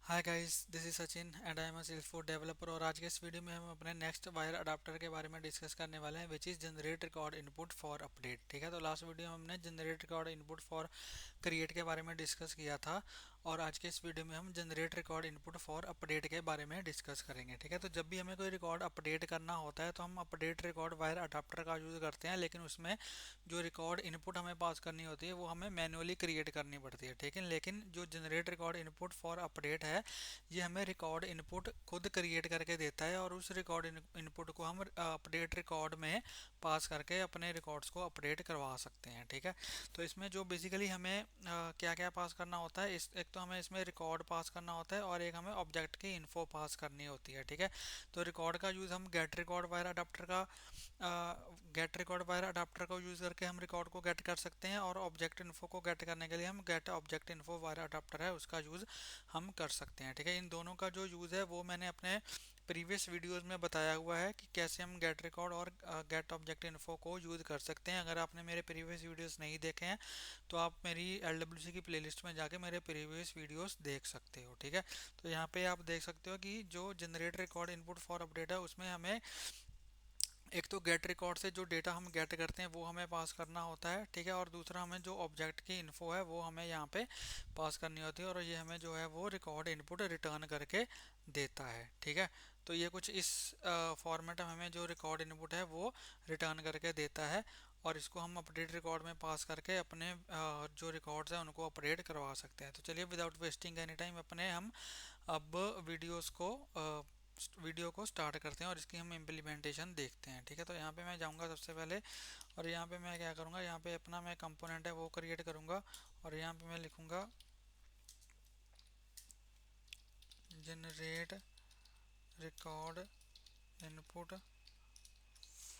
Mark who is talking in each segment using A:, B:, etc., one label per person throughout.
A: Hi guys, this is Sachin and I am a Salesforce developer. और आज के इस वीडियो में हम अपने नेक्स्ट वायर अडाप्टर के बारे में डिस्कस करने वाले हैं, which is generate record input for update. ठीक है, तो लास्ट वीडियो में हमने generate record input for create के बारे में डिस्कस किया था, और आज के इस वीडियो में हम generate record input for update के बारे में डिस्कस करेंगे। ठीक है, तो जब भी हमें कोई रिकॉर्ड अपडेट करना होता है तो हम अपडेट रिकॉर्ड वायर अडाप्टर का यूज़ करते हैं, लेकिन उसमें जो रिकॉर्ड इनपुट हमें पास करनी होती है वो हमें मैन्युअली क्रिएट करनी पड़ती है। ठीक है, लेकिन जो generate record input for update है, ये हमें रिकॉर्ड इनपुट खुद क्रिएट करके देता है, और उस रिकॉर्ड इनपुट को हम अपडेट रिकॉर्ड में पास करके अपने रिकॉर्ड्स को अपडेट करवा सकते हैं। ठीक है, तो इसमें जो बेसिकली हमें क्या क्या पास करना होता है, इस एक तो हमें इसमें रिकॉर्ड पास करना होता है और एक हमें ऑब्जेक्ट की इन्फो पास करनी होती है। ठीक है, तो रिकॉर्ड का यूज़ हम गेट रिकॉर्ड वायर अडाप्टर का गेट रिकॉर्ड वायर अडाप्टर को यूज़ करके हम रिकॉर्ड को गेट कर सकते हैं, और ऑब्जेक्ट इन्फो को गेट करने के लिए हम get object info wire adapter है उसका यूज़ हम कर सकते हैं। ठीक है, इन दोनों का जो यूज़ है वो मैंने अपने प्रीवियस वीडियोस में बताया हुआ है कि कैसे हम गेट रिकॉर्ड और गेट ऑब्जेक्ट इन्फो को यूज़ कर सकते हैं। अगर आपने मेरे प्रीवियस वीडियोस नहीं देखे हैं तो आप मेरी LWC की प्लेलिस्ट में जाके मेरे प्रीवियस वीडियोस देख सकते हो। ठीक है, तो यहाँ पे आप देख सकते हो कि जो generate record input for update है उसमें हमें एक तो गेट रिकॉर्ड से जो डेटा हम गेट करते हैं वो हमें पास करना होता है। ठीक है, और दूसरा हमें जो ऑब्जेक्ट की इन्फो है वो हमें यहाँ पे पास करनी होती है, और ये हमें जो है वो रिकॉर्ड इनपुट रिटर्न करके देता है। ठीक है, तो ये कुछ इस फॉर्मेट में हमें जो रिकॉर्ड इनपुट है वो रिटर्न करके देता है, और इसको हम अपडेट रिकॉर्ड में पास करके अपने जो रिकॉर्ड्स हैं उनको अपडेट करवा सकते हैं। तो चलिए विदाउट वेस्टिंग एनी टाइम अपने हम अब वीडियो को स्टार्ट करते हैं और इसकी हम इम्प्लीमेंटेशन देखते हैं। ठीक है, तो यहाँ पे मैं जाऊँगा सबसे पहले, और यहाँ पे मैं क्या करूँगा, यहाँ पे अपना मैं कंपोनेंट है वो क्रिएट करूँगा, और यहाँ पे मैं लिखूँगा generate record input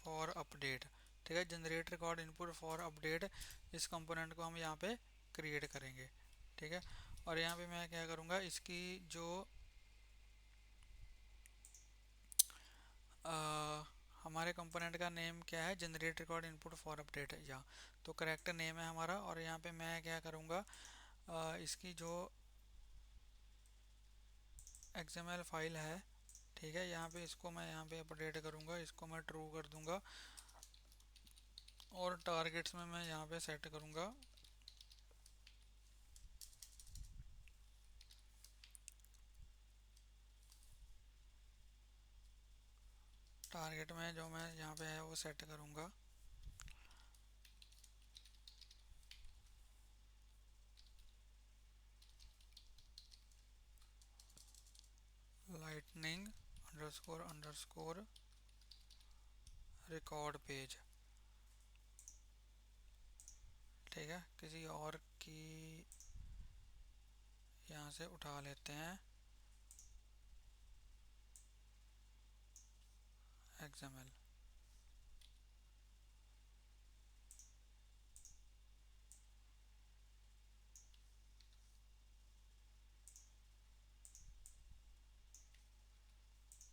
A: for update. ठीक है, generate record input for update, इस कंपोनेंट को हम यहाँ पे क्रिएट करेंगे। ठीक है, और यहाँ पे मैं क्या करूँगा, इसकी जो हमारे कंपोनेंट का नेम क्या है, generate record input for update है, या तो करेक्ट नेम है हमारा। और यहाँ पे मैं क्या करूँगा, इसकी जो XML फाइल है, ठीक है, यहाँ पे इसको मैं यहाँ पे अपडेट करूँगा, इसको मैं ट्रू कर दूँगा, और टारगेट्स में मैं यहाँ पे सेट करूँगा टारगेट में जो मैं यहाँ पे है वो सेट करूँगा lightning underscore underscore record page. ठीक है, किसी और की यहाँ से उठा लेते हैं XML।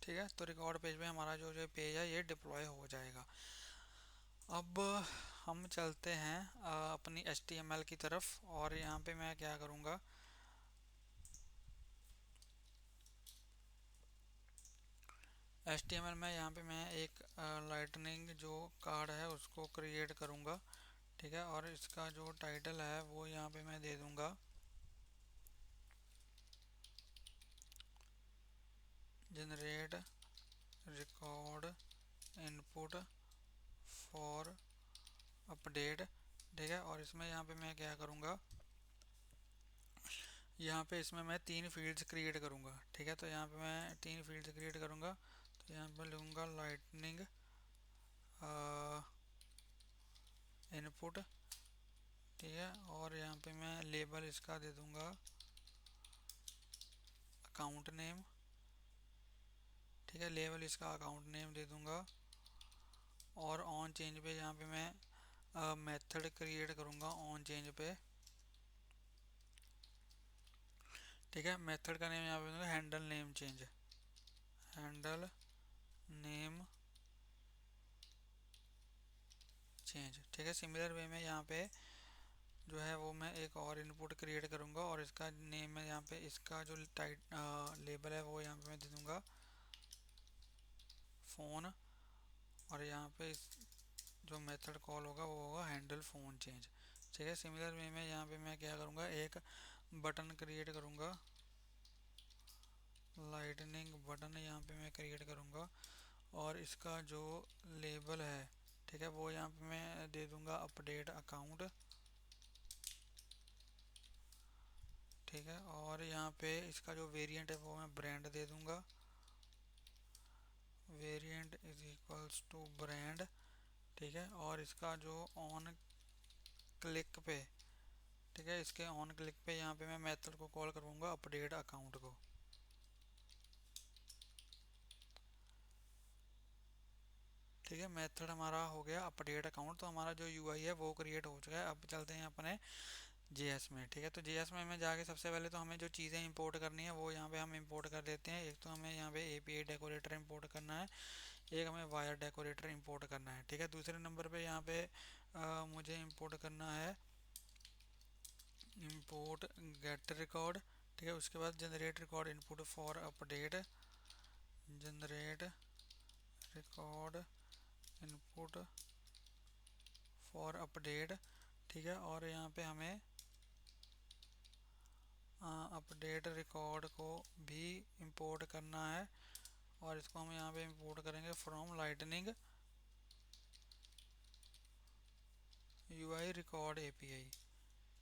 A: ठीक है, तो रिकॉर्ड पेज में हमारा जो जो पेज है ये डिप्लॉय हो जाएगा। अब हम चलते हैं अपनी HTML की तरफ, और यहाँ पे मैं क्या करूँगा, HTML में यहाँ पे मैं एक लाइटनिंग जो कार्ड है उसको क्रिएट करूँगा। ठीक है, और इसका जो टाइटल है वो यहाँ पे मैं दे दूँगा generate record input for update. ठीक है, और इसमें यहाँ पे मैं क्या करूँगा, यहाँ पे इसमें मैं 3 फील्ड्स क्रिएट करूँगा। ठीक है, तो यहाँ पे मैं 3 फील्ड्स क्रिएट करूँगा, तो यहाँ पे लूँगा लाइटनिंग इनपुट। ठीक है, और यहाँ पे मैं लेबल इसका दे दूँगा अकाउंट नेम। ठीक है, लेबल इसका अकाउंट नेम दे दूँगा, और ऑन चेंज पे यहाँ पे मैं मेथड क्रिएट करूँगा ऑन चेंज पे। ठीक है, मेथड का नेम यहाँ पे दूँगा handle name change, handle name change. ठीक है, सिमिलर वे में यहाँ पे जो है वो मैं एक और इनपुट क्रिएट करूँगा और इसका नेम है यहाँ पे, इसका जो लेबल है वो यहाँ पे मैं दे दूँगा फ़ोन। और यहाँ पे इस जो मेथड कॉल होगा वो होगा हैंडल फ़ोन चेंज। ठीक है, सिमिलर वे में यहाँ पे मैं क्या करूँगा, एक बटन क्रिएट करूँगा, लाइटनिंग बटन यहाँ पे मैं क्रिएट करूँगा और इसका जो लेबल है, ठीक है, वो यहाँ पे मैं दे दूँगा अपडेट अकाउंट। ठीक है, और यहाँ पे इसका जो वेरिएंट है वो मैं ब्रांड दे दूँगा, variant is equals to brand. ठीक है, और इसका जो ऑन क्लिक पे, ठीक है, इसके ऑन क्लिक पे यहाँ पे मैं मेथड को कॉल करूँगा अपडेट अकाउंट को। ठीक है, मेथड हमारा हो गया अपडेट अकाउंट, तो हमारा जो यूआई है वो क्रिएट हो चुका है। अब चलते हैं अपने जेएस में। ठीक है, तो जेएस में जाके सबसे पहले तो हमें जो चीज़ें इंपोर्ट करनी है वो यहाँ पे हम इंपोर्ट कर देते हैं। एक तो हमें यहाँ पे एपीआई डेकोरेटर इंपोर्ट करना है, एक हमें वायर डेकोरेटर इंपोर्ट करना है। ठीक है, दूसरे नंबर पे यहाँ पे मुझे इंपोर्ट करना है इंपोर्ट गेट रिकॉर्ड। ठीक है, उसके बाद generate record input for update, generate record input for update. ठीक है, और यहाँ पे हमें अपडेट रिकॉर्ड को भी इंपोर्ट करना है और इसको हम यहाँ पे इंपोर्ट करेंगे from lightning UI record API.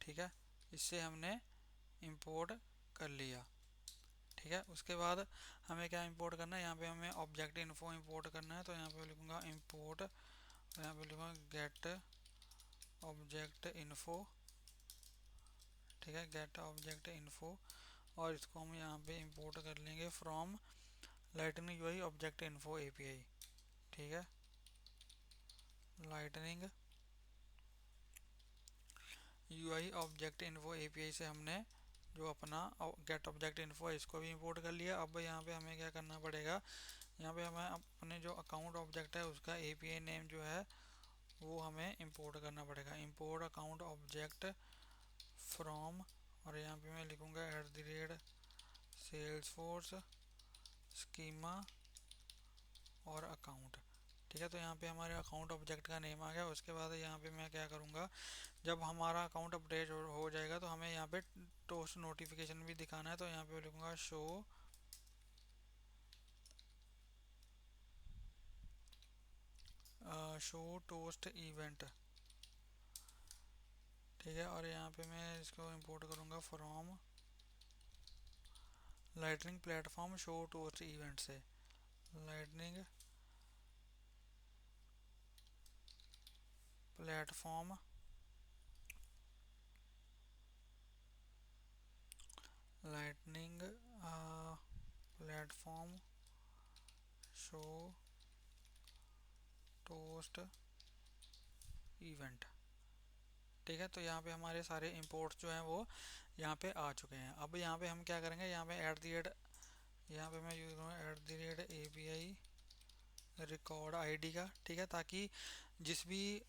A: ठीक है, इससे हमने इंपोर्ट कर लिया। ठीक है, उसके बाद हमें क्या इंपोर्ट करना है, यहाँ पे हमें ऑब्जेक्ट इन्फो इंपोर्ट करना है। तो यहाँ पे लिखूँगा इंपोर्ट, यहाँ पे लिखूँगा गेट ऑब्जेक्ट इन्फो। ठीक है, गेट ऑब्जेक्ट इन्फो, और इसको हम यहाँ पे इंपोर्ट कर लेंगे from lightning UI object info API. ठीक है, lightning UI object info API से हमने जो अपना गेट ऑब्जेक्ट इन्फो है इसको भी इंपोर्ट कर लिया। अब यहाँ पे हमें क्या करना पड़ेगा, यहाँ पे हमें अपने जो अकाउंट ऑब्जेक्ट है उसका एपीआई नेम जो है वो हमें इंपोर्ट करना पड़ेगा। इंपोर्ट अकाउंट ऑब्जेक्ट फ्रॉम, और यहाँ पे मैं लिखूँगा @salesforce स्कीमा और अकाउंट। ठीक है, तो यहाँ पे हमारे अकाउंट ऑब्जेक्ट का नेम आ गया। उसके बाद यहाँ पे मैं क्या करूँगा, जब हमारा अकाउंट अपडेट हो जाएगा तो हमें यहाँ पे टोस्ट नोटिफिकेशन भी दिखाना है। तो यहाँ पे लिखूँगा शो टोस्ट इवेंट। ठीक है, और यहाँ पे मैं इसको इंपोर्ट करूँगा from lightning platform show toast event से, lightning platform lightning platform show toast event. ठीक है, तो यहाँ पे हमारे सारे इंपोर्ट्स जो हैं वो यहाँ पे आ चुके हैं। अब यहाँ पे हम क्या करेंगे, यहाँ पे यहाँ पे मैं यूज़ करूँगा @API रिकॉर्ड आईडी का। ठीक है, ताकि जिस भी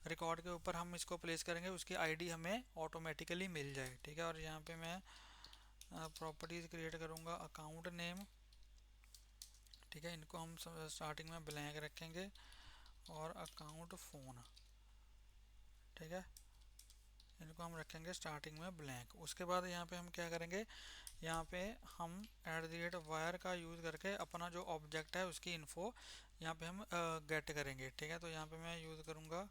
A: रिकॉर्ड के ऊपर हम इसको प्लेस करेंगे उसकी आईडी हमें ऑटोमेटिकली मिल जाए। ठीक है, और यहाँ पे मैं प्रॉपर्टीज़ क्रिएट करूँगा अकाउंट नेम। ठीक है, इनको हम स्टार्टिंग में ब्लैंक रखेंगे और अकाउंट फ़ोन। ठीक है, इनको हम रखेंगे स्टार्टिंग में ब्लैंक। उसके बाद यहाँ पे हम क्या करेंगे, यहाँ पे हम @वायर का यूज़ करके अपना जो ऑब्जेक्ट है उसकी इन्फो यहाँ पे हम गेट करेंगे। ठीक है, तो यहाँ पे मैं यूज़ करूँगा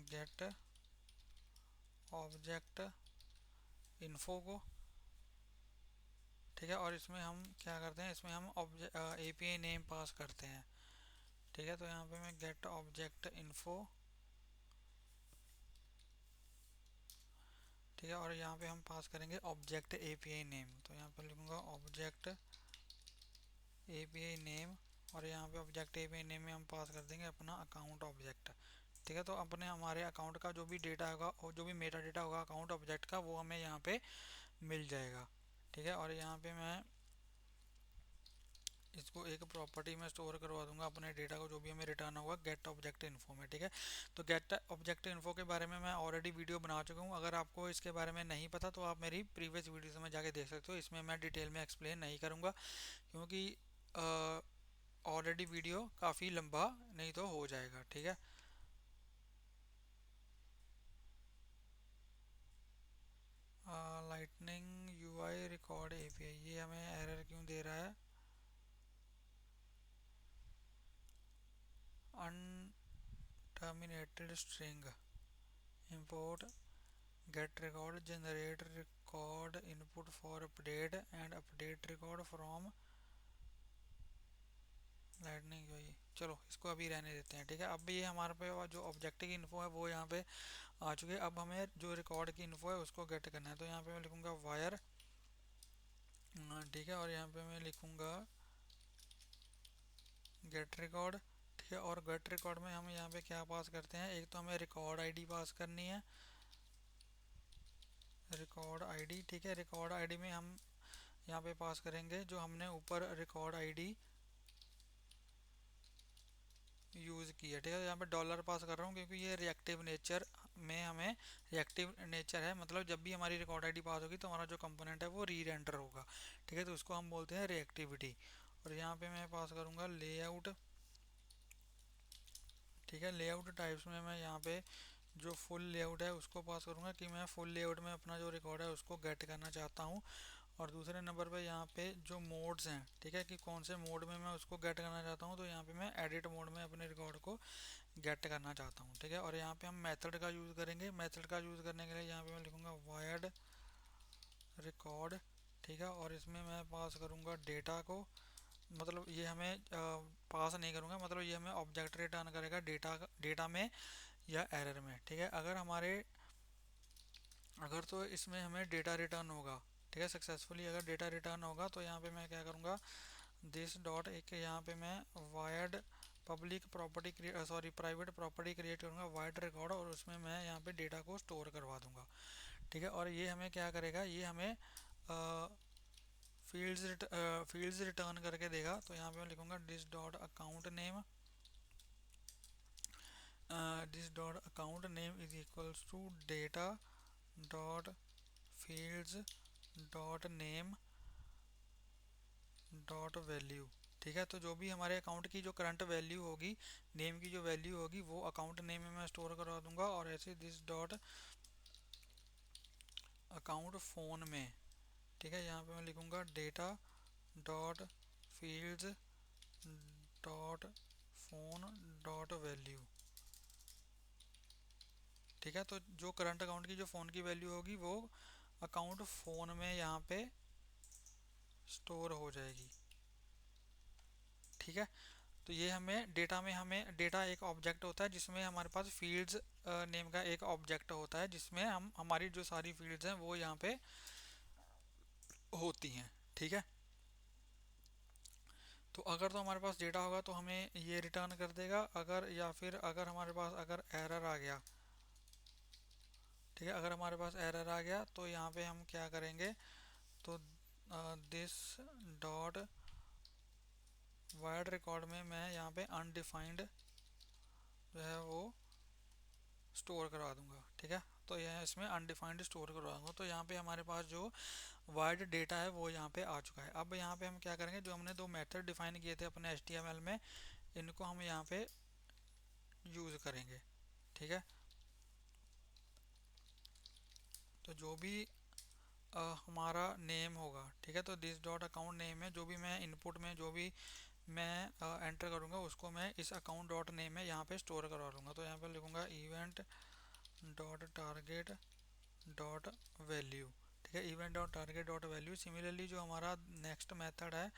A: गेट ऑब्जेक्ट इन्फो को। ठीक है, और इसमें हम क्या करते हैं, इसमें हम एपीआई नेम पास करते हैं। ठीक है, तो यहाँ पे मैं गेट ऑब्जेक्ट इन्फो। ठीक है, और यहाँ पे हम पास करेंगे ऑब्जेक्ट एपीआई नेम। तो यहाँ पे लिखूँगा ऑब्जेक्ट एपीआई नेम, और यहाँ पे ऑब्जेक्ट एपीआई नेम में हम पास कर देंगे अपना अकाउंट ऑब्जेक्ट। ठीक है, तो अपने हमारे अकाउंट का जो भी डेटा होगा और जो भी मेटा डेटा होगा अकाउंट ऑब्जेक्ट का वो हमें यहाँ पे मिल जाएगा। ठीक है, और यहाँ पे मैं इसको एक प्रॉपर्टी में स्टोर करवा दूंगा अपने डेटा को, जो भी हमें रिटर्न होगा गेट ऑब्जेक्ट इन्फो में। ठीक है, तो गेट ऑब्जेक्ट इन्फो के बारे में मैं ऑलरेडी वीडियो बना चुका हूँ। अगर आपको इसके बारे में नहीं पता तो आप मेरी प्रीवियस वीडियोस में जाके देख सकते हो। इसमें मैं डिटेल में एक्सप्लेन नहीं करूँगा क्योंकि ऑलरेडी वीडियो काफ़ी लंबा नहीं तो हो जाएगा। ठीक है, लाइटनिंग यूआई रिकॉर्ड एपीआई, ये हमें एरर क्यों दे रहा है? Unterminated string import get record generate record input for update and update record from lightning UI. चलो इसको अभी रहने देते हैं। ठीक है, अब ये हमारे पे जो ऑब्जेक्ट की इन्फो है वो यहाँ पे आ चुकी है। अब हमें जो रिकॉर्ड की इन्फो है उसको गेट करना है। तो यहाँ पे मैं लिखूंगा वायर, ठीक है, और यहाँ पे मैं लिखूंगा गेट रिकॉर्ड। ठीक है, और गेट रिकॉर्ड में हम यहाँ पे क्या पास करते हैं? एक तो हमें रिकॉर्ड आईडी पास करनी है, रिकॉर्ड आईडी। ठीक है, रिकॉर्ड आईडी में हम यहाँ पे पास करेंगे जो हमने ऊपर रिकॉर्ड आईडी यूज़ की है। ठीक है, यहाँ पे डॉलर पास कर रहा हूँ क्योंकि ये रिएक्टिव नेचर में, हमें रिएक्टिव नेचर है, मतलब जब भी हमारी रिकॉर्ड आईडी पास होगी तो हमारा जो कंपोनेंट है वो री एंटर होगा। ठीक है, तो उसको हम बोलते हैं रिएक्टिविटी। और यहाँ पे मैं पास करूँगा लेआउट। ठीक है, लेआउट टाइप्स में मैं यहाँ पे जो फुल लेआउट है उसको पास करूँगा कि मैं फुल लेआउट में अपना जो रिकॉर्ड है उसको गेट करना चाहता हूँ। और दूसरे नंबर पे यहाँ पे जो मोड्स हैं, ठीक है, कि कौन से मोड में मैं उसको गेट करना चाहता हूँ, तो यहाँ पे मैं एडिट मोड में अपने रिकॉर्ड को गेट करना चाहता हूँ। ठीक है, और यहाँ पे हम मेथड का यूज़ करेंगे। मेथड का यूज़ करने के लिए यहाँ पे मैं लिखूँगा वायर्ड रिकॉर्ड। ठीक है, और इसमें मैं पास करूँगा डेटा को, मतलब ये हमें पास नहीं करूँगा, मतलब ये हमें ऑब्जेक्ट रिटर्न करेगा डेटा में या एरर में। ठीक है, अगर तो इसमें हमें डेटा रिटर्न होगा, ठीक है, सक्सेसफुली अगर डेटा रिटर्न होगा तो यहाँ पे मैं क्या करूँगा, दिस डॉट एक यहाँ पे मैं wired public property sorry private property create करूँगा वायर्ड रिकॉर्ड, और उसमें मैं यहाँ पे डेटा को स्टोर करवा दूँगा। ठीक है, और ये हमें क्या करेगा, ये हमें फील्ड्स रिटर्न करके देगा। तो यहाँ पे मैं लिखूँगा this dot account name is equals to data dot fields dot name dot value. ठीक है, तो जो भी हमारे अकाउंट की जो करंट वैल्यू होगी, नेम की जो वैल्यू होगी, वो अकाउंट नेम में मैं स्टोर करवा दूंगा। और ऐसे दिस डॉट अकाउंट फ़ोन में, ठीक है, यहाँ पे मैं लिखूँगा data dot fields dot phone dot value. ठीक है, तो जो करंट अकाउंट की जो फ़ोन की वैल्यू होगी वो अकाउंट फ़ोन में यहाँ पे स्टोर हो जाएगी। ठीक है, तो ये हमें डेटा में, हमें डेटा एक ऑब्जेक्ट होता है जिसमें हमारे पास फील्ड्स नेम का एक ऑब्जेक्ट होता है जिसमें हम हमारी जो सारी फील्ड्स हैं वो यहाँ पे होती हैं। ठीक है, तो अगर तो हमारे पास डेटा होगा तो हमें ये रिटर्न कर देगा, अगर या फिर अगर हमारे पास अगर एरर आ गया, ठीक है, अगर हमारे पास एरर आ गया तो यहाँ पे हम क्या करेंगे, तो दिस डॉट वायर्ड रिकॉर्ड में मैं यहाँ पे अनडिफाइंड जो है वो स्टोर करवा दूंगा। ठीक है, तो यह इसमें अनडिफाइंड स्टोर करवा दूंगा। तो यहाँ पे हमारे पास जो वाइड डेटा है वो यहाँ पे आ चुका है। अब यहाँ पे हम क्या करेंगे, जो हमने दो मेथड डिफाइन किए थे अपने HTML में, इनको हम यहाँ पे यूज़ करेंगे। ठीक है, तो जो भी हमारा नेम होगा, ठीक है, तो दिस डॉट अकाउंट नेम में जो भी मैं इनपुट में जो भी मैं एंटर करूँगा उसको मैं इस अकाउंट डॉट नेम में यहाँ पे स्टोर करवा लूँगा। तो यहाँ पे लिखूँगा event dot target dot value. ठीक है, event dot target dot value. Similarly जो हमारा नेक्स्ट मेथड है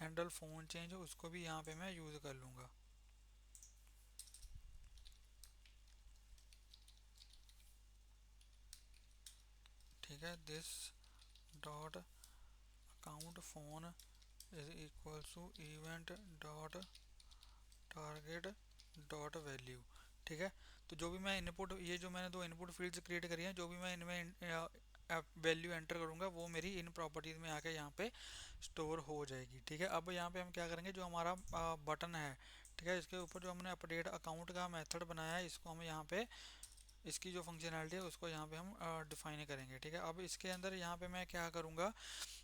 A: हैंडल फ़ोन चेंज, उसको भी यहाँ पे मैं यूज़ कर लूँगा। ठीक है, this dot account phone is equal to event dot target dot value. ठीक है, तो जो भी मैं इनपुट, ये जो मैंने दो इनपुट फील्ड्स क्रिएट करी हैं, जो भी मैं इनमें वैल्यू एंटर करूँगा वो मेरी इन प्रॉपर्टीज़ में आके यहाँ पे स्टोर हो जाएगी। ठीक है, अब यहाँ पे हम क्या करेंगे, जो हमारा बटन है, ठीक है, इसके ऊपर जो हमने अपडेट अकाउंट का मेथड बनाया है, इसको हम यहाँ पे इसकी जो फंक्शनैलिटी है उसको यहाँ पे हम डिफाइन करेंगे। ठीक है, अब इसके अंदर यहाँ पे मैं क्या करूँगा,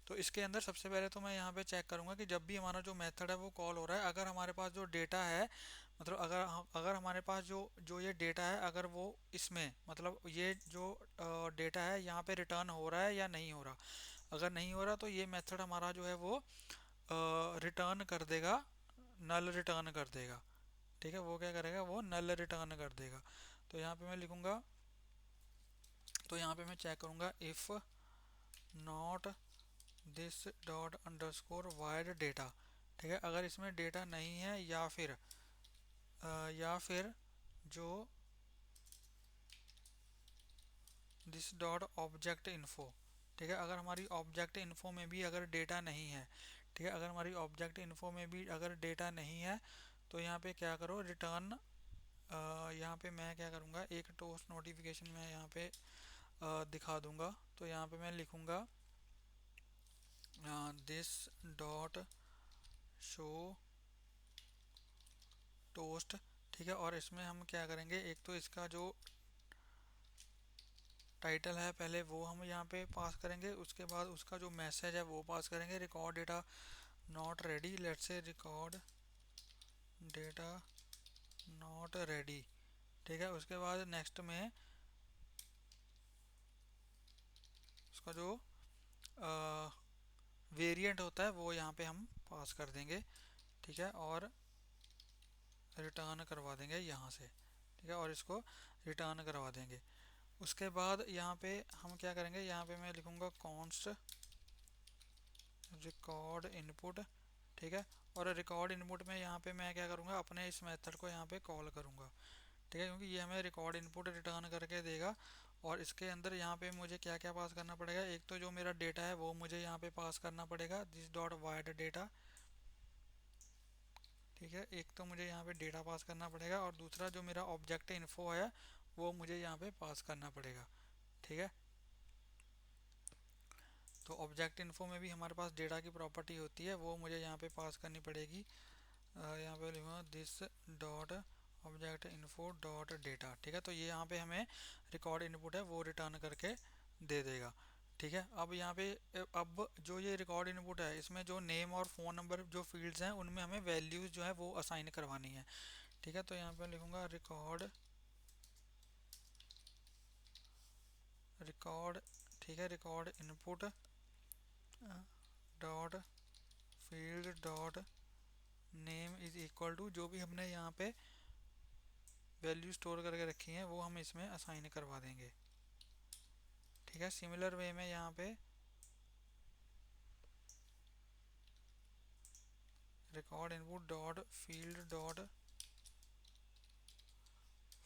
A: तो इसके अंदर सबसे पहले तो मैं यहाँ पे चेक करूँगा कि जब भी हमारा जो मेथड है वो कॉल हो रहा है, अगर हमारे पास जो डेटा है, मतलब अगर हमारे पास जो जो ये डेटा है, अगर वो इसमें मतलब ये जो डेटा है यहाँ पे रिटर्न हो रहा है या नहीं हो रहा। अगर नहीं हो रहा तो ये मेथड हमारा जो है वो रिटर्न कर देगा, नल रिटर्न कर देगा। ठीक है, वो क्या करेगा, वो नल रिटर्न कर देगा। तो यहाँ पे मैं लिखूंगा, तो यहाँ पे मैं चेक करूंगा if not this dot underscore wide data. ठीक है, अगर इसमें डेटा नहीं है या फिर जो दिस डॉट ऑब्जेक्ट इन्फो। ठीक है, अगर हमारी ऑब्जेक्ट इन्फो में भी अगर डेटा नहीं है, ठीक है, अगर हमारी ऑब्जेक्ट इन्फो में भी अगर डेटा नहीं है, तो यहाँ पे क्या करो, रिटर्न, यहाँ पे मैं क्या करूँगा, एक टोस्ट नोटिफिकेशन मैं यहाँ पे दिखा दूंगा। तो यहाँ पे मैं लिखूँगा दिस डॉट शो टोस्ट। ठीक है, और इसमें हम क्या करेंगे, एक तो इसका जो टाइटल है पहले वो हम यहाँ पे पास करेंगे, उसके बाद उसका जो मैसेज है वो पास करेंगे, record data not ready, let's say record data not ready. ठीक है, उसके बाद नेक्स्ट में उसका जो वेरिएंट होता है वो यहाँ पे हम पास कर देंगे। ठीक है, और रिटर्न करवा देंगे यहाँ से। ठीक है, और इसको रिटर्न करवा देंगे। उसके बाद यहाँ पे हम क्या करेंगे, यहाँ पे मैं लिखूँगा कॉन्स्ट रिकॉर्ड इनपुट। ठीक है, और रिकॉर्ड इनपुट में यहाँ पे मैं क्या करूँगा, अपने इस मेथड को यहाँ पे कॉल करूँगा। ठीक है, क्योंकि ये हमें रिकॉर्ड इनपुट रिटर्न करके देगा। और इसके अंदर यहाँ पे मुझे क्या क्या पास करना पड़ेगा, एक तो जो मेरा डेटा है वो मुझे यहाँ पे पास करना पड़ेगा, दिस डॉट वाइड डेटा। ठीक है, एक तो मुझे यहाँ पे डेटा पास करना पड़ेगा, और दूसरा जो मेरा ऑब्जेक्ट इन्फो है वो मुझे यहाँ पे पास करना पड़ेगा। ठीक है, तो ऑब्जेक्ट इन्फो में भी हमारे पास डेटा की प्रॉपर्टी होती है, वो मुझे यहाँ पे पास करनी पड़ेगी। यहाँ पे लिखूँगा this dot object info dot data. ठीक है, तो ये यहाँ पे हमें रिकॉर्ड इनपुट है वो रिटर्न करके दे देगा। ठीक है, अब यहाँ पे अब जो ये रिकॉर्ड इनपुट है, इसमें जो नेम और फ़ोन नंबर जो फील्ड्स हैं उनमें हमें वैल्यूज़ जो है वो असाइन करवानी है। ठीक है, तो यहाँ पे लिखूँगा रिकॉर्ड, ठीक है, record input dot field dot name is equal to, जो भी हमने यहाँ पे वैल्यू स्टोर करके रखी हैं वो हम इसमें असाइन करवा देंगे। ठीक है, सिमिलर वे में यहाँ पे record input dot field dot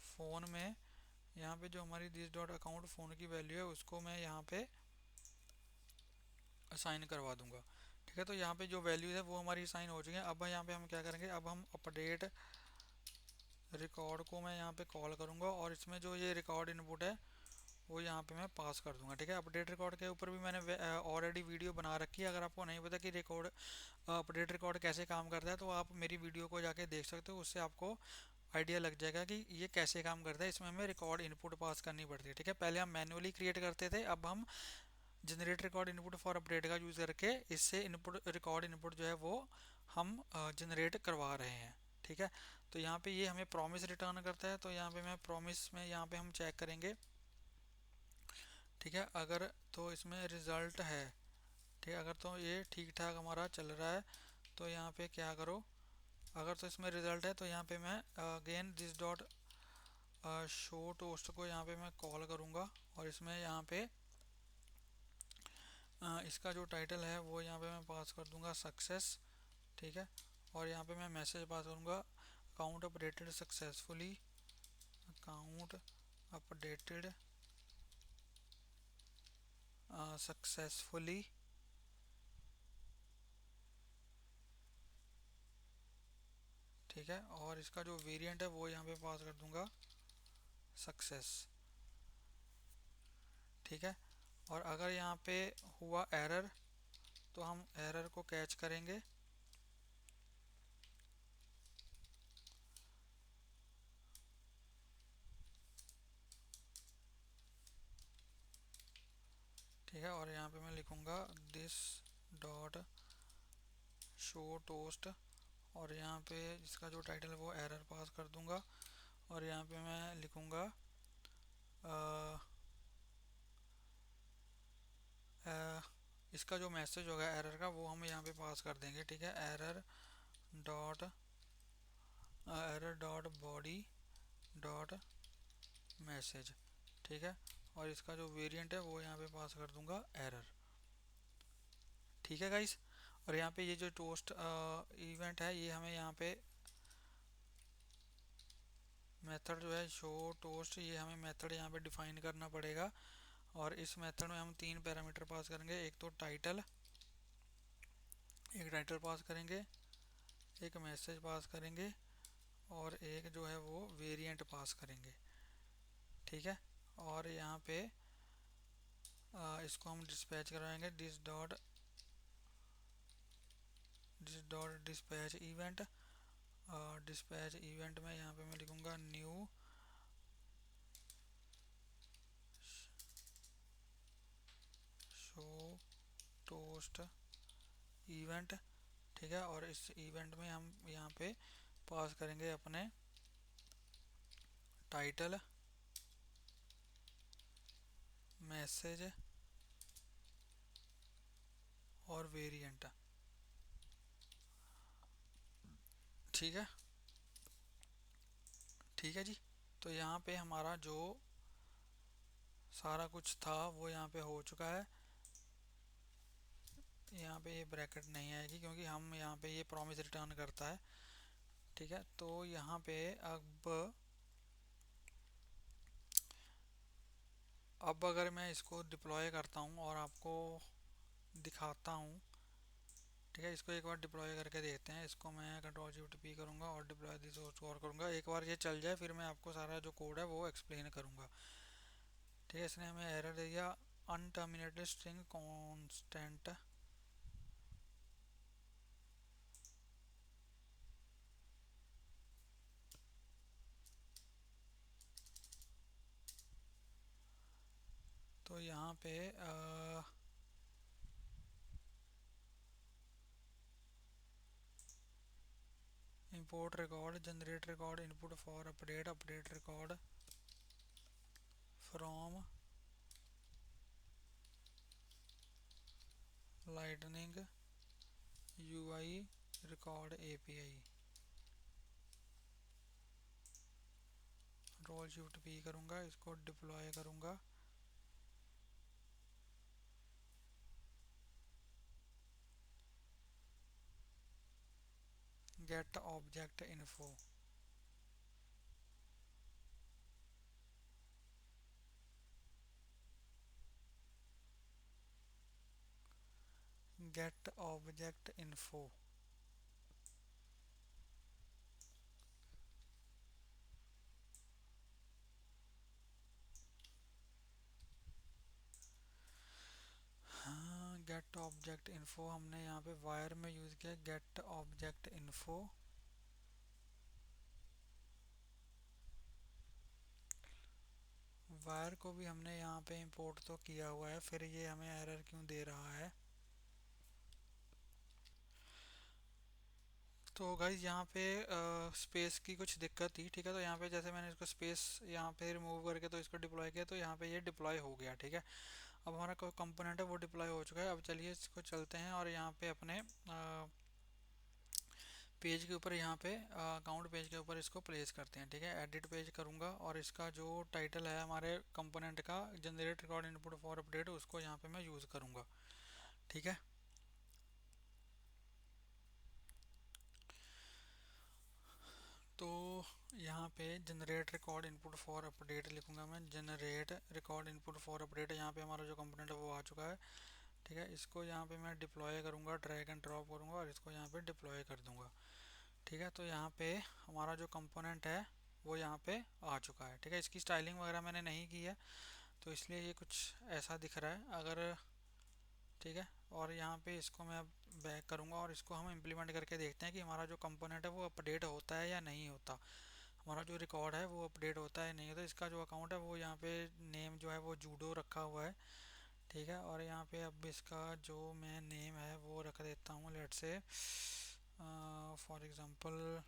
A: phone में यहाँ पे जो हमारी दिस डॉट अकाउंट फ़ोन की वैल्यू है उसको मैं यहाँ पे असाइन करवा दूंगा। ठीक है, तो यहाँ पे जो वैल्यूज़ है वो हमारी असाइन हो चुकी है। अब यहाँ पे हम क्या करेंगे, अब हम अपडेट रिकॉर्ड को मैं यहाँ पे कॉल करूँगा, और इसमें जो ये रिकॉर्ड इनपुट है वो यहाँ पे मैं पास कर दूंगा। ठीक है, अपडेट रिकॉर्ड के ऊपर भी मैंने ऑलरेडी वीडियो बना रखी है। अगर आपको नहीं पता कि रिकॉर्ड अपडेट रिकॉर्ड कैसे काम करता है तो आप मेरी वीडियो को जाके देख सकते हो, उससे आपको आइडिया लग जाएगा कि ये कैसे काम करता है। इसमें हमें रिकॉर्ड इनपुट पास करनी पड़ती है। ठीक है, पहले हम मैन्युअली क्रिएट करते थे, अब हम generate record input for update का यूज़ करके इससे इनपुट रिकॉर्ड इनपुट जो है वो हम जनरेट करवा रहे हैं। ठीक है, तो यहाँ पे ये हमें प्रॉमिस रिटर्न करता है, तो यहाँ पे मैं प्रॉमिस में यहाँ पे हम चेक करेंगे। ठीक है, अगर तो इसमें रिज़ल्ट है, ठीक है, अगर तो ये ठीक ठाक हमारा चल रहा है तो यहाँ पे क्या करो, अगर तो इसमें रिज़ल्ट है तो यहाँ पे मैं again this dot show toast को यहाँ पे मैं कॉल करूँगा, और इसमें यहाँ पे इसका जो टाइटल है वो यहाँ पे मैं पास कर दूँगा सक्सेस। ठीक है, और यहाँ पे मैं मैसेज पास करूँगा account updated successfully, account updated successfully. ठीक है, और इसका जो वेरिएंट है वो यहाँ पे पास कर दूँगा सक्सेस। ठीक है, और अगर यहाँ पे हुआ एरर तो हम एरर को कैच करेंगे। ठीक है, और यहाँ पे मैं लिखूँगा दिस डॉट शो टोस्ट, और यहाँ पे इसका जो टाइटल है वो एरर पास कर दूंगा। और यहाँ पे मैं लिखूँगा इसका जो मैसेज होगा एरर का वो हम यहाँ पे पास कर देंगे। ठीक है, error dot body dot message. ठीक है, और इसका जो वेरिएंट है वो यहाँ पे पास कर दूंगा एरर। ठीक है गाइस, और यहाँ पे ये जो टोस्ट इवेंट है ये हमें यहाँ पे मेथड जो है शो टोस्ट, ये हमें मेथड यहाँ पे डिफाइन करना पड़ेगा। और इस मेथड में हम 3 पैरामीटर पास करेंगे, एक तो टाइटल, एक टाइटल पास करेंगे, एक मैसेज पास करेंगे, और एक जो है वो वेरिएंट पास करेंगे। ठीक है, और यहाँ पे इसको हम डिस्पैच करवाएंगे this dot dispatch event. Dispatch event में यहाँ पे मैं लिखूँगा न्यू शो टोस्ट इवेंट। ठीक है, और इस इवेंट में हम यहाँ पे पास करेंगे अपने टाइटल, मैसेज और वेरिएंट। ठीक है, ठीक है जी। तो यहाँ पे हमारा जो सारा कुछ था वो यहाँ पे हो चुका है। यहाँ पे ये ब्रैकेट नहीं आएगी क्योंकि हम यहाँ पे ये प्रॉमिस रिटर्न करता है। ठीक है, तो यहाँ पे अब अगर मैं इसको डिप्लॉय करता हूँ और आपको दिखाता हूँ। ठीक है, इसको एक बार डिप्लॉय करके देखते हैं। इसको मैं कंट्रोल शिफ्ट पी करूँगा और डिप्लॉय दिस और करूँगा। एक बार ये चल जाए फिर मैं आपको सारा जो कोड है वो एक्सप्लेन करूँगा। ठीक है, इसने हमें एरर दे दिया अनटर्मिनेटेड स्ट्रिंग कांस्टेंट। तो यहाँ पे import record, generate record input for update, update record from lightning UI record API. Control shift P करूँगा, इसको डिप्लॉय करूँगा। Get object info, get object info. हाँ, गेट ऑब्जेक्ट इन्फो हमने यहाँ पे वायर में यूज़ किया। गेट ऑब्जेक्ट इन्फो, वायर को भी हमने यहाँ पे इंपोर्ट तो किया हुआ है, फिर ये हमें एरर क्यों दे रहा है। तो गाइज यहाँ पे स्पेस की कुछ दिक्कत थी। ठीक है, तो यहाँ पे जैसे मैंने इसको स्पेस यहाँ पे रिमूव करके तो इसको डिप्लॉय किया तो यहाँ पे ये डिप्लॉय हो गया। ठीक है, अब हमारा कोई कंपोनेंट है वो डिप्लॉय हो चुका है। अब चलिए इसको चलते हैं और यहाँ पे अपने पेज के ऊपर, यहाँ पे अकाउंट पेज के ऊपर इसको प्लेस करते हैं। ठीक है, एडिट पेज करूँगा और इसका जो टाइटल है हमारे कंपोनेंट का generate record input for update, उसको यहाँ पे मैं यूज़ करूँगा। ठीक है, तो यहाँ पे generate record input for update लिखूँगा मैं। Generate record input for update, यहाँ पे हमारा जो कंपोनेंट है वो आ चुका है। ठीक है, इसको यहाँ पे मैं डिप्लॉय करूँगा, ड्रैग एंड ड्रॉप करूँगा और इसको यहाँ पे डिप्लॉय कर दूँगा। ठीक है, तो यहाँ पे हमारा जो कंपोनेंट है वो यहाँ पे आ चुका है। ठीक है, इसकी स्टाइलिंग वगैरह मैंने नहीं की है, तो इसलिए ये कुछ ऐसा दिख रहा है। अगर ठीक है, और यहाँ पे इसको मैं अब बैक करूँगा और इसको हम इम्प्लीमेंट करके देखते हैं कि हमारा जो कंपोनेंट है वो अपडेट होता है या नहीं होता, हमारा जो रिकॉर्ड है वो अपडेट होता है नहीं होता। इसका जो अकाउंट है वो यहाँ पे नेम जो है वो जूडो रखा हुआ है, ठीक है। और यहाँ पे अब इसका जो मैं नेम है वो रख देता हूँ, लेट्स से फॉर एग्जांपल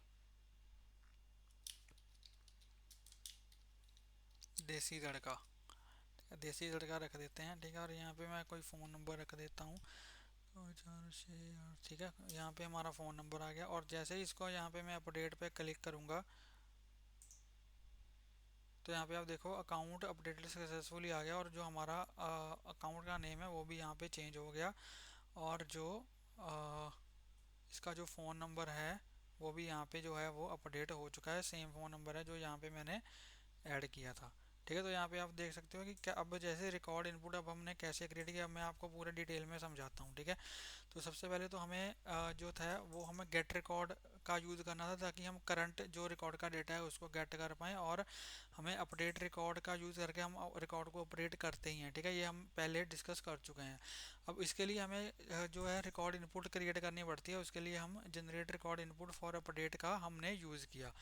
A: देसी तड़का, देसी तड़का रख देते हैं, ठीक है। और यहाँ पे मैं कोई फ़ोन नंबर रख देता हूँ, 4 ठीक है। यहाँ पे हमारा फ़ोन नंबर आ गया। और जैसे ही इसको यहाँ पे मैं अपडेट पे क्लिक करूँगा तो यहाँ पे आप देखो अकाउंट अपडेटेड सक्सेसफुली आ गया, और जो हमारा अकाउंट का नेम है वो भी यहाँ पे चेंज हो गया, और जो अ, इसका जो फ़ोन नंबर है वो भी यहाँ पे जो है वो अपडेट हो चुका है, सेम फ़ोन नंबर है जो यहाँ पे मैंने ऐड किया था, ठीक है। तो यहाँ पे आप देख सकते हो कि क्या अब जैसे रिकॉर्ड इनपुट अब हमने कैसे क्रिएट किया, अब मैं आपको पूरे डिटेल में समझाता हूँ, ठीक है। तो सबसे पहले तो हमें जो था वो हमें गेट रिकॉर्ड का यूज़ करना था, ताकि हम करंट जो रिकॉर्ड का डेटा है उसको गेट कर पाएँ, और हमें अपडेट रिकॉर्ड का यूज़ करके हम रिकॉर्ड को अपडेट करते ही हैं, ठीक है। ये हम पहले डिस्कस कर चुके हैं। अब इसके लिए हमें जो है रिकॉर्ड इनपुट क्रिएट करनी पड़ती है, उसके लिए हम generate record input for update का हमने यूज़ किया।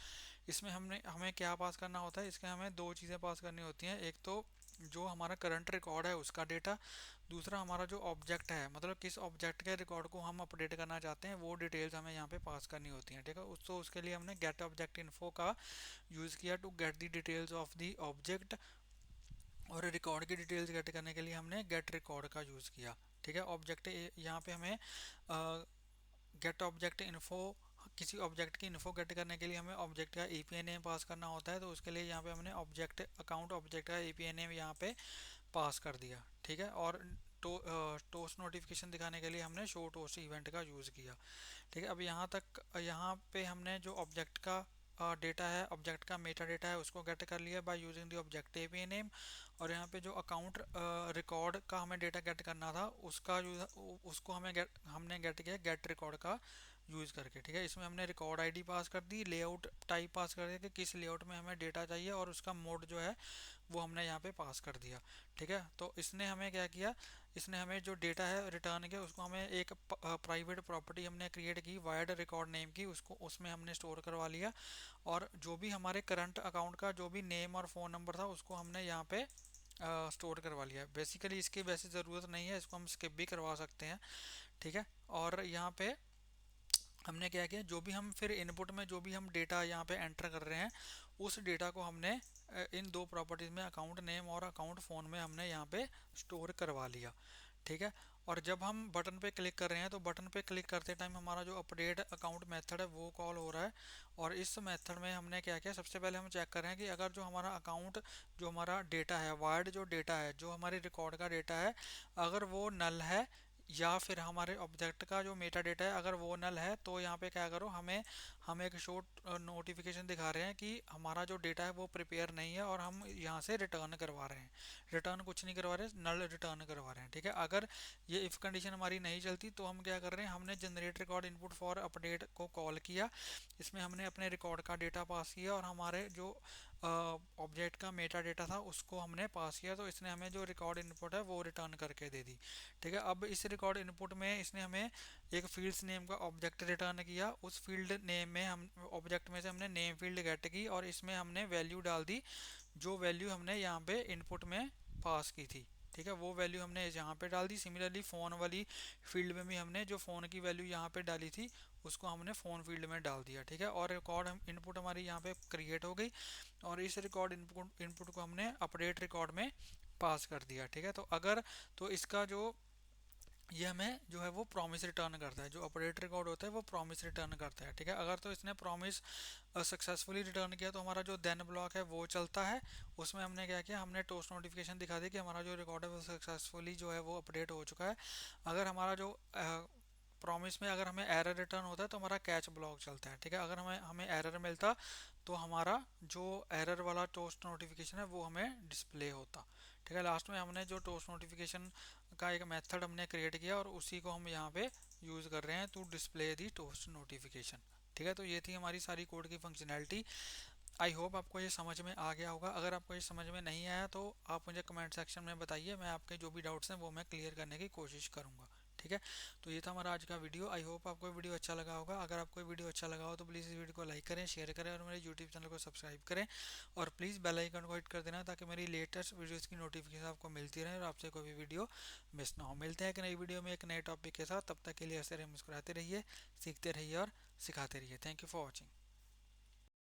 A: इसमें हमने हमें क्या पास करना होता है, इसके हमें दो चीज़ें पास करनी होती हैं, एक तो जो हमारा करंट रिकॉर्ड है उसका डेटा, दूसरा हमारा जो ऑब्जेक्ट है, मतलब किस ऑब्जेक्ट के रिकॉर्ड को हम अपडेट करना चाहते हैं वो डिटेल्स हमें यहाँ पे पास करनी होती हैं, ठीक है। तो उसके लिए हमने गेट ऑब्जेक्ट इन्फो का यूज़ किया to get the details of the object, और रिकॉर्ड की डिटेल्स गेट करने के लिए हमने गेट रिकॉर्ड का यूज़ किया, ठीक है। ऑब्जेक्ट यहाँ पे हमें गेट ऑब्जेक्ट इन्फो, किसी ऑब्जेक्ट की इन्फो गेट करने के लिए हमें ऑब्जेक्ट का एपीआई नेम पास करना होता है, तो उसके लिए यहाँ पे हमने ऑब्जेक्ट अकाउंट ऑब्जेक्ट का एपीआई नेम यहाँ पे पास कर दिया, ठीक है। और टोस्ट नोटिफिकेशन दिखाने के लिए हमने शो टोस्ट इवेंट का यूज़ किया, ठीक है। अब यहाँ तक, यहाँ पे हमने जो ऑब्जेक्ट का डेटा है, ऑब्जेक्ट का मेटा डेटा है, उसको गेट कर लिया by using the object API name. और यहाँ पे जो अकाउंट रिकॉर्ड का हमें डेटा गेट करना था उसका उसको हमने गेट किया गेट रिकॉर्ड का यूज़ करके, ठीक है। इसमें हमने रिकॉर्ड आईडी पास कर दी, लेआउट टाइप पास कर दिया कि किस लेआउट में हमें डेटा चाहिए, और उसका मोड जो है वो हमने यहाँ पे पास कर दिया, ठीक है। तो इसने हमें क्या किया, इसने हमें जो डेटा है रिटर्न किया, उसको हमें एक प्राइवेट प्रॉपर्टी हमने क्रिएट की वायर्ड रिकॉर्ड नेम की, उसको उसमें हमने स्टोर करवा लिया। और जो भी हमारे करंट अकाउंट का जो भी नेम और फ़ोन नंबर था उसको हमने यहाँ पे स्टोर करवा लिया। बेसिकली इसकी वैसे ज़रूरत नहीं है, इसको हम स्किप भी करवा सकते हैं, ठीक है। और यहाँ पे हमने क्या किया, जो भी हम फिर इनपुट में जो भी हम डेटा यहाँ पे एंटर कर रहे हैं उस डेटा को हमने इन दो प्रॉपर्टीज़ में अकाउंट नेम और अकाउंट फ़ोन में हमने यहाँ पे स्टोर करवा लिया, ठीक है। और जब हम बटन पे क्लिक कर रहे हैं तो बटन पे क्लिक करते टाइम हमारा जो अपडेट अकाउंट मेथड है वो कॉल हो रहा है। और इस मेथड में हमने क्या किया, सबसे पहले हम चेक कर रहे हैं कि अगर जो हमारा अकाउंट, जो हमारा डेटा है वार्ड जो डेटा है, जो हमारे रिकॉर्ड का डेटा है, अगर वो नल है, या फिर हमारे ऑब्जेक्ट का जो मेटा डेटा है अगर वो नल है, तो यहाँ पे क्या करो, हम एक शॉर्ट नोटिफिकेशन दिखा रहे हैं कि हमारा जो डेटा है वो प्रिपेयर नहीं है, और हम यहाँ से रिटर्न करवा रहे हैं। रिटर्न कुछ नहीं करवा रहे, नल रिटर्न करवा रहे हैं, ठीक है। अगर ये इफ़ कंडीशन हमारी नहीं चलती तो हम क्या कर रहे हैं, हमने generate record input for update को कॉल किया, इसमें हमने अपने रिकॉर्ड का डेटा पास किया, और हमारे जो ऑब्जेक्ट का मेटा डेटा था उसको हमने पास किया, तो इसने हमें जो रिकॉर्ड इनपुट है वो रिटर्न करके दे दी, ठीक है। अब इस रिकॉर्ड इनपुट में इसने हमें एक फील्ड्स नेम का ऑब्जेक्ट रिटर्न किया, उस फील्ड नेम में हम ऑब्जेक्ट में से हमने नेम फील्ड गेट की, और इसमें हमने वैल्यू डाल दी, जो वैल्यू हमने यहाँ पे इनपुट में पास की थी, ठीक है। वो वैल्यू हमने यहाँ पे डाल दी। सिमिलरली फ़ोन वाली फील्ड में भी हमने जो फ़ोन की वैल्यू यहाँ पे डाली थी उसको हमने फ़ोन फील्ड में डाल दिया, ठीक है। और रिकॉर्ड इनपुट हमारी यहाँ पे क्रिएट हो गई, और इस रिकॉर्ड इनपुट को हमने अपडेट रिकॉर्ड में पास कर दिया, ठीक है। तो अगर, तो इसका जो ये हमें जो है वो प्रॉमिस रिटर्न करता है, जो अपडेट रिकॉर्ड होता है वो प्रॉमिस रिटर्न करता है, ठीक है। अगर तो इसने प्रॉमिस सक्सेसफुली रिटर्न किया तो हमारा जो देन ब्लॉक है वो चलता है, उसमें हमने क्या किया, हमने टोस्ट नोटिफिकेशन दिखा दी कि हमारा जो रिकॉर्ड है वो सक्सेसफुली जो है वो अपडेट हो चुका है। अगर हमारा जो प्रॉमिस में अगर हमें एरर रिटर्न होता है तो हमारा कैच ब्लॉक चलता है, ठीक है। अगर हमें हमें एरर मिलता तो हमारा जो एरर वाला टोस्ट नोटिफिकेशन है वो हमें डिस्प्ले होता, ठीक है। लास्ट में हमने जो टोस्ट नोटिफिकेशन का एक मेथड हमने क्रिएट किया और उसी को हम यहाँ पे यूज़ कर रहे हैं to display the toast notification, ठीक है। तो ये थी हमारी सारी कोड की फंक्शनैलिटी। आई होप आपको ये समझ में आ गया होगा। अगर आपको ये समझ में नहीं आया तो आप मुझे कमेंट सेक्शन में बताइए, मैं आपके जो भी डाउट्स हैं वो मैं क्लियर करने की कोशिश करूंगा। ठीक है, तो ये था हमारा आज का वीडियो। आई होप आपको वीडियो अच्छा लगा होगा। अगर आपको वीडियो अच्छा लगा हो तो प्लीज़ इस वीडियो को लाइक करें, शेयर करें और मेरे यूट्यूब चैनल को सब्सक्राइब करें। और प्लीज़ बेल आइकन को हिट कर देना ताकि मेरी लेटेस्ट वीडियोज़ की नोटिफिकेशन आपको मिलती रहे और आपसे कोई भी वीडियो मिस ना हो। मिलते हैं एक नई वीडियो में एक नए टॉपिक के साथ, तब तक के लिए ऐसे मुस्कुराते रहिए, सीखते रहिए और सिखाते रहिए। Thank you for watching.